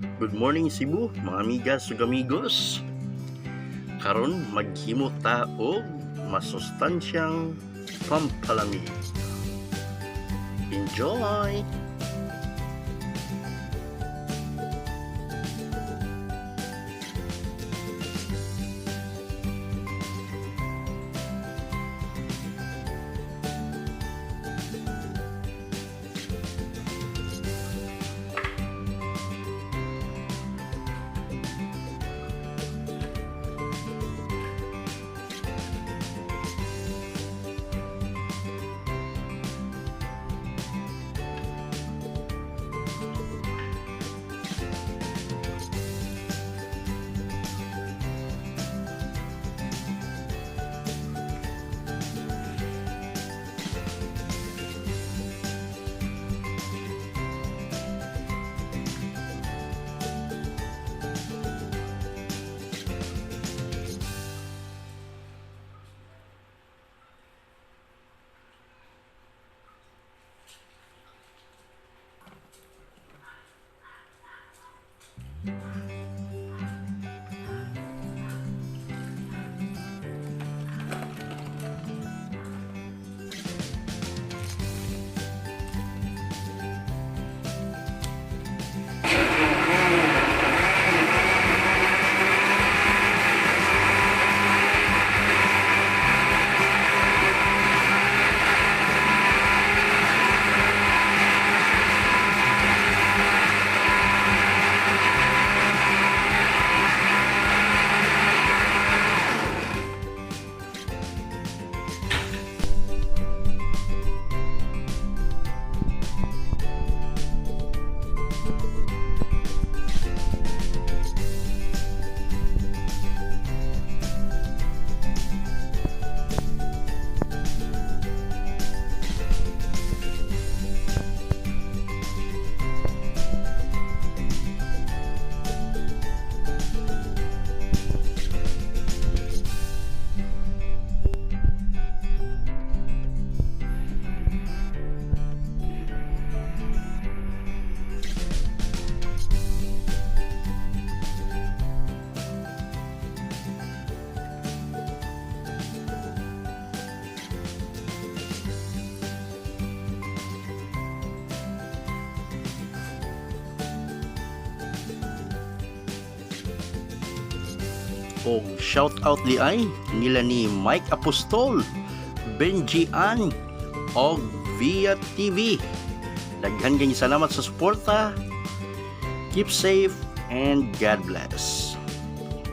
Good morning Cebu, mga amigas ug amigos. Karon maghimo ta og masustansyang pampalamig. Enjoy! Og shout out di ay nila ni Mike Apostol, Benji Ann og Via TV. Daghan kayong salamat sa suporta. Keep safe and God bless.